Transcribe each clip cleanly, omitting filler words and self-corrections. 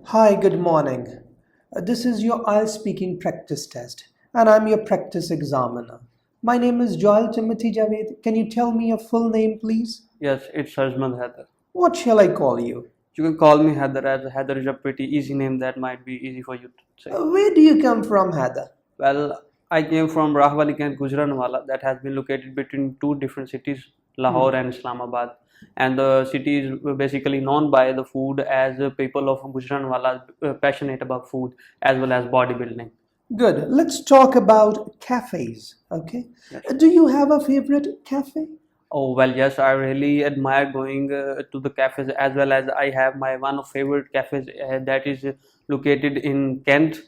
Hi, good morning. This is your IELTS speaking practice test, and I'm your practice examiner. My name is Joel Timothy Javed. Can you tell me your full name, please? Yes, it's Husband Heather. What shall I call you? You can call me Heather, as Heather is a pretty easy name that might be easy for you to say. Where do you come from, Heather? Well, I came from Rahwali and Gujranwala, that has been located between two different cities, Lahore and Islamabad. And the city is basically known by the food, as people of Gujranwala passionate about food as well as bodybuilding. Good. Let's talk about cafes, okay? Yes. Do you have a favorite cafe? Oh well, yes, I really admire going to the cafes, as well as I have my one of favorite cafes that is located in Kent,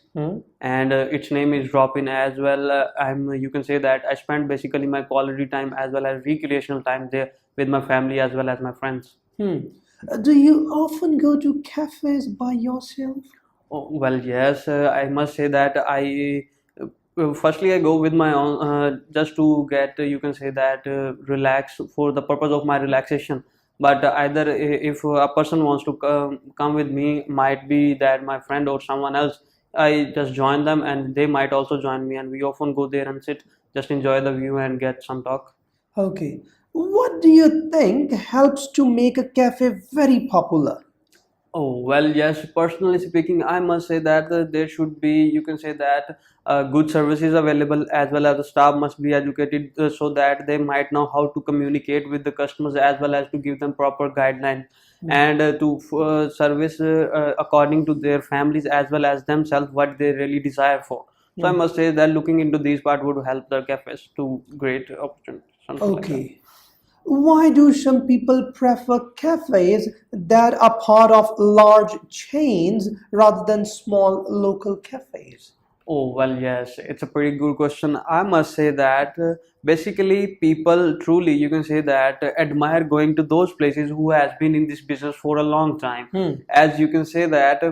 and its name is Drop In as well. You can say that I spend basically my quality time as well as recreational time there with my family as well as my friends. Do you often go to cafes by yourself? Oh, well, yes, I must say that firstly I go with my own just to get you can say that relax for the purpose of my relaxation. But either if a person wants to come with me, might be that my friend or someone else, I just join them and they might also join me, and we often go there and sit, just enjoy the view and get some talk. Okay. What do you think helps to make a cafe very popular? Oh, well, yes, personally speaking, I must say that there should be, you can say that good services available, as well as the staff must be educated so that they might know how to communicate with the customers, as well as to give them proper guidelines and to service according to their families as well as themselves what they really desire for. So I must say that looking into these part would help the cafes to great opportunities, something like that. Okay. Why do some people prefer cafes that are part of large chains rather than small local cafes? Oh, well, yes, it's a pretty good question. I must say that basically people truly, you can say that admire going to those places who has been in this business for a long time. As you can say that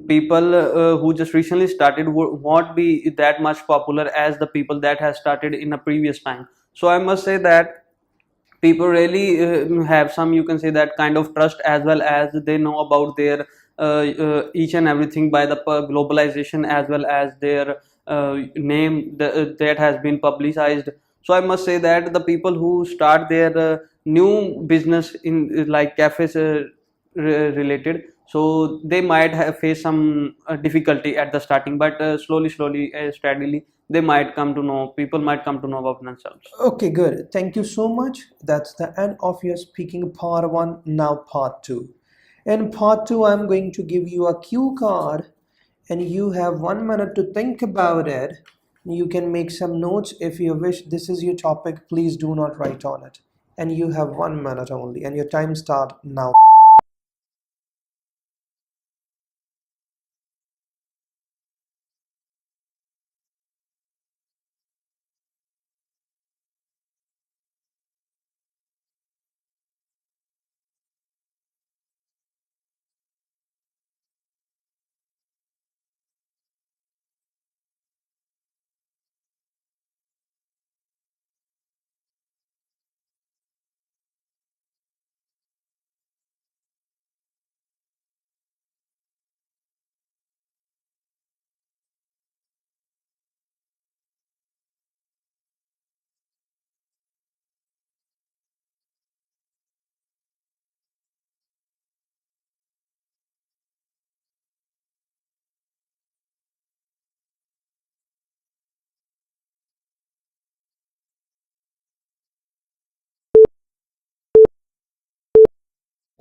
people who just recently started won't be that much popular as the people that has started in a previous time. So I must say that people really have some, you can say that kind of trust, as well as they know about their each and everything by the globalization, as well as their name that has been publicized. So I must say that the people who start their new business in like cafes related, so they might have faced some difficulty at the starting, but slowly steadily they might come to know, people might come to know about themselves. Okay, good. Thank you so much. That's the end of your speaking part one. Now, part two. In part two, I'm going to give you a cue card, and you have 1 minute to think about it. You can make some notes if you wish. This is your topic. Please do not write on it. And you have 1 minute only, and your time start now.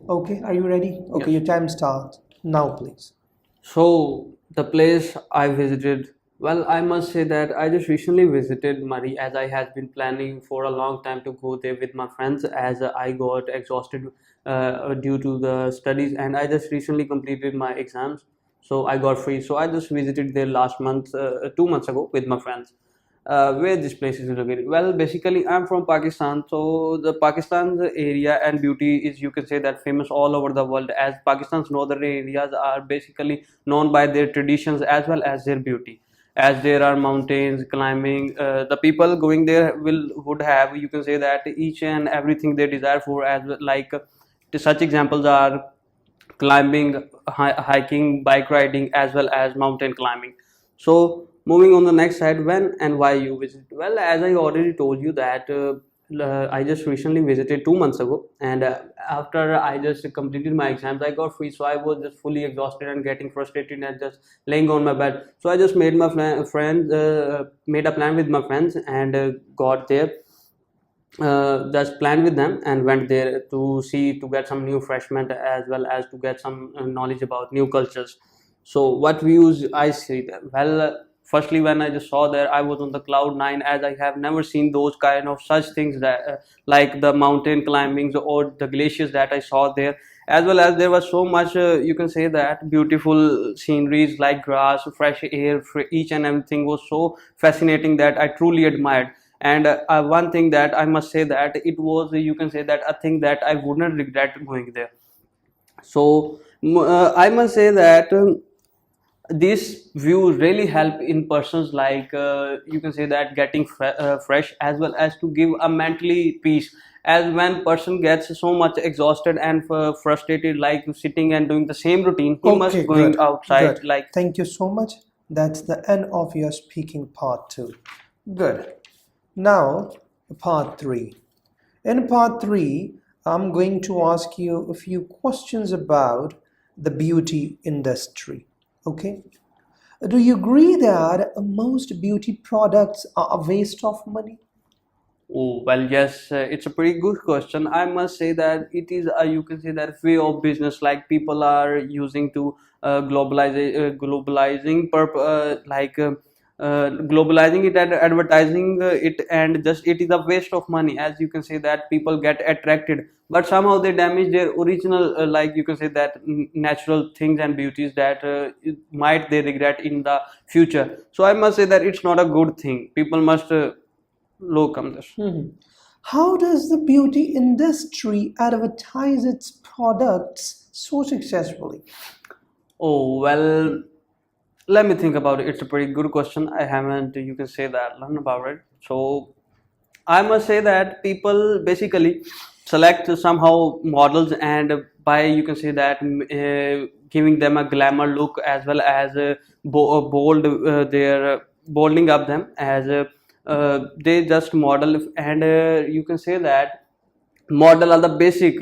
Okay, are you ready? Okay, Yes. your time starts now, please. So the place I visited, well, I must say that I just recently visited Murray, as I had been planning for a long time to go there with my friends, as I got exhausted due to the studies, and I just recently completed my exams, so I got free. So I just visited there last month, 2 months ago, with my friends. Where this place is located? Well, basically, I'm from Pakistan, so the Pakistan's area and beauty is, you can say that, famous all over the world. As Pakistan's northern areas are basically known by their traditions as well as their beauty. As there are mountains, climbing, the people going there would have, you can say that, each and everything they desire for. As well, like such examples are climbing, hiking, bike riding, as well as mountain climbing. So moving on the next side, when and why you visit? Well, as I already told you that I just recently visited 2 months ago, and after I just completed my exams, I got free, so I was just fully exhausted and getting frustrated and just laying on my bed. So I just made my friends made a plan with my friends and got there, just planned with them and went there to get some new refreshment as well as to get some knowledge about new cultures. So what views I see there? Well, firstly, when I just saw there, I was on the cloud nine, as I have never seen those kind of such things that like the mountain climbings or the glaciers that I saw there, as well as there was so much you can say that beautiful sceneries like grass, fresh air, each and everything was so fascinating that I truly admired. And one thing that I must say that it was, you can say that, a thing that I wouldn't regret going there. So I must say that these views really help in persons like you can say that getting fresh, as well as to give a mentally peace, as when person gets so much exhausted and frustrated, like sitting and doing the same routine, he must Okay, going good. outside Good. like. Thank you so much. That's the end of your speaking part 2. Good. Now, part 3. In part 3, I'm going to ask you a few questions about the beauty industry. Okay? Do you agree that most beauty products are a waste of money? Oh, well, yes, it's a pretty good question. I must say that it is a, you can say that, way of business, like people are using to globalizing it and advertising it, and just it is a waste of money, as you can say that people get attracted, but somehow they damage their original, like you can say that, natural things and beauties that might they regret in the future. So I must say that it's not a good thing. People must look on this. How does the beauty industry advertise its products so successfully? Oh, well, let me think about it. It's a pretty good question. I haven't, you can say that, learned about it. So I must say that people basically select somehow models, and by, you can say that, giving them a glamour look, as well as bold, their bolding up them, as they just model, and you can say that model are the basic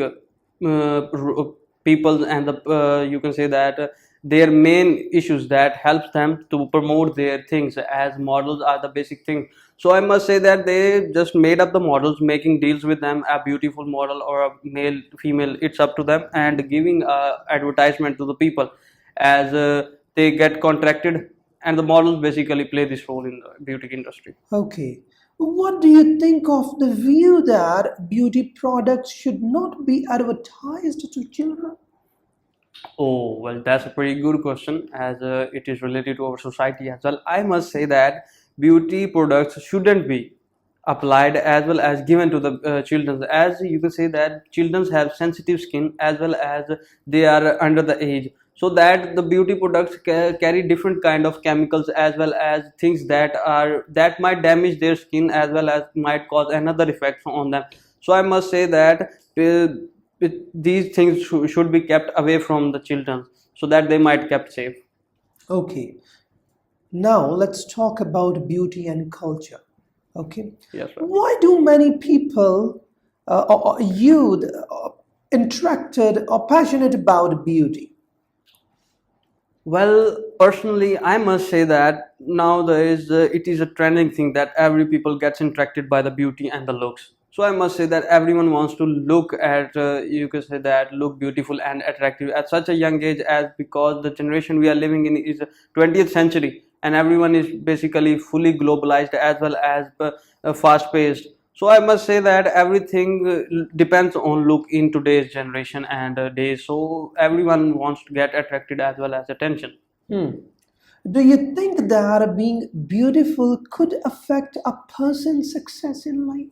people, and the you can say that their main issues that helps them to promote their things, as models are the basic thing. So I must say that they just made up the models, making deals with them, a beautiful model or a male female, it's up to them, and giving advertisement to the people, as they get contracted, and the models basically play this role in the beauty industry. Okay. What do you think of the view that beauty products should not be advertised to children? Oh, well, that's a pretty good question, as it is related to our society as well. I must say that beauty products shouldn't be applied as well as given to the children, as you can say that children have sensitive skin, as well as they are under the age, so that the beauty products carry different kind of chemicals, as well as things that might damage their skin, as well as might cause another effect on them. So I must say that these things should be kept away from the children, so that they might kept safe. Okay. Now let's talk about beauty and culture. Okay. Yes, sir. Why do many people or youth interested or passionate about beauty? Well, personally, I must say that now there is it is a trending thing that every people gets attracted by the beauty and the looks. So I must say that everyone wants to look at, you can say that, look beautiful and attractive at such a young age, as because the generation we are living in is 20th century, and everyone is basically fully globalized, as well as fast paced. So I must say that everything depends on look in today's generation and days. So everyone wants to get attracted as well as attention. Do you think that being beautiful could affect a person's success in life?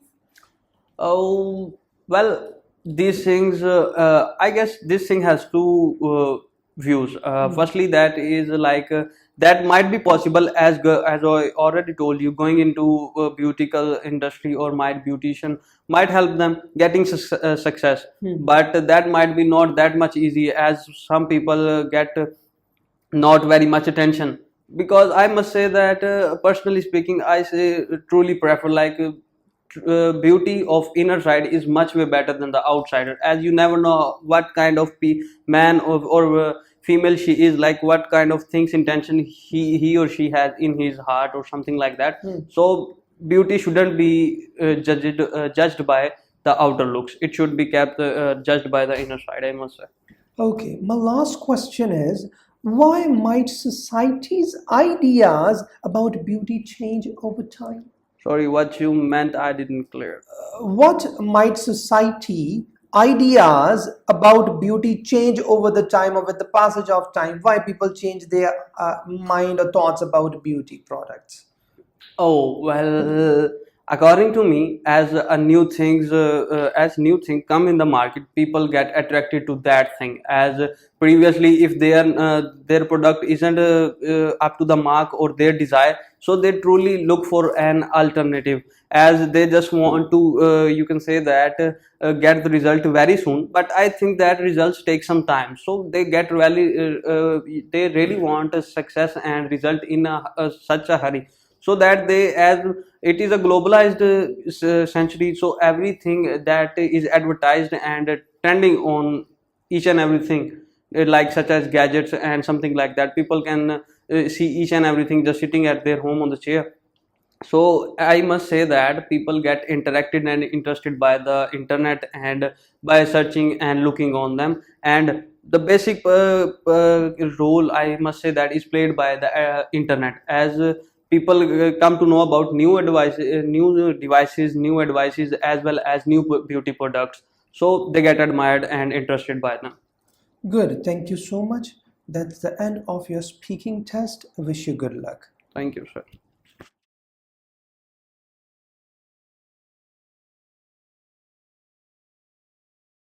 Oh, well, these things, I guess this thing has two views. Firstly, that is like that might be possible, as I already told you, going into beautical industry or might beautician might help them getting success. But that might be not that much easy, as some people get not very much attention. Because I must say that personally speaking, I say truly prefer like beauty of inner side is much way better than the outsider, as you never know what kind of man or female she is, like what kind of things intention he or she has in his heart or something like that. So beauty shouldn't be judged by the outer looks. It should be kept judged by the inner side, I must say. Okay, my last question is, why might society's ideas about beauty change over time? Sorry, what you meant, I didn't clear. What might society ideas about beauty change over the time or with the passage of time? Why people change their mind or thoughts about beauty products? Oh, well, according to me, as new thing come in the market, people get attracted to that thing. As previously, if their product isn't up to the mark or their desire, so they truly look for an alternative, as they just want to, you can say that, get the result very soon. But I think that results take some time, so they really want a success and result in such a hurry, so that they, as it is a globalized century, so everything that is advertised and trending on each and everything, like such as gadgets and something like that, people can see each and everything just sitting at their home on the chair. So I must say that people get interacted and interested by the internet and by searching and looking on them. And the basic role, I must say, that is played by the internet, as people come to know about new devices, new advices, as well as new beauty products, so they get admired and interested by them. Good, thank you so much. That's the end of your speaking test. Wish you good luck. Thank you, sir.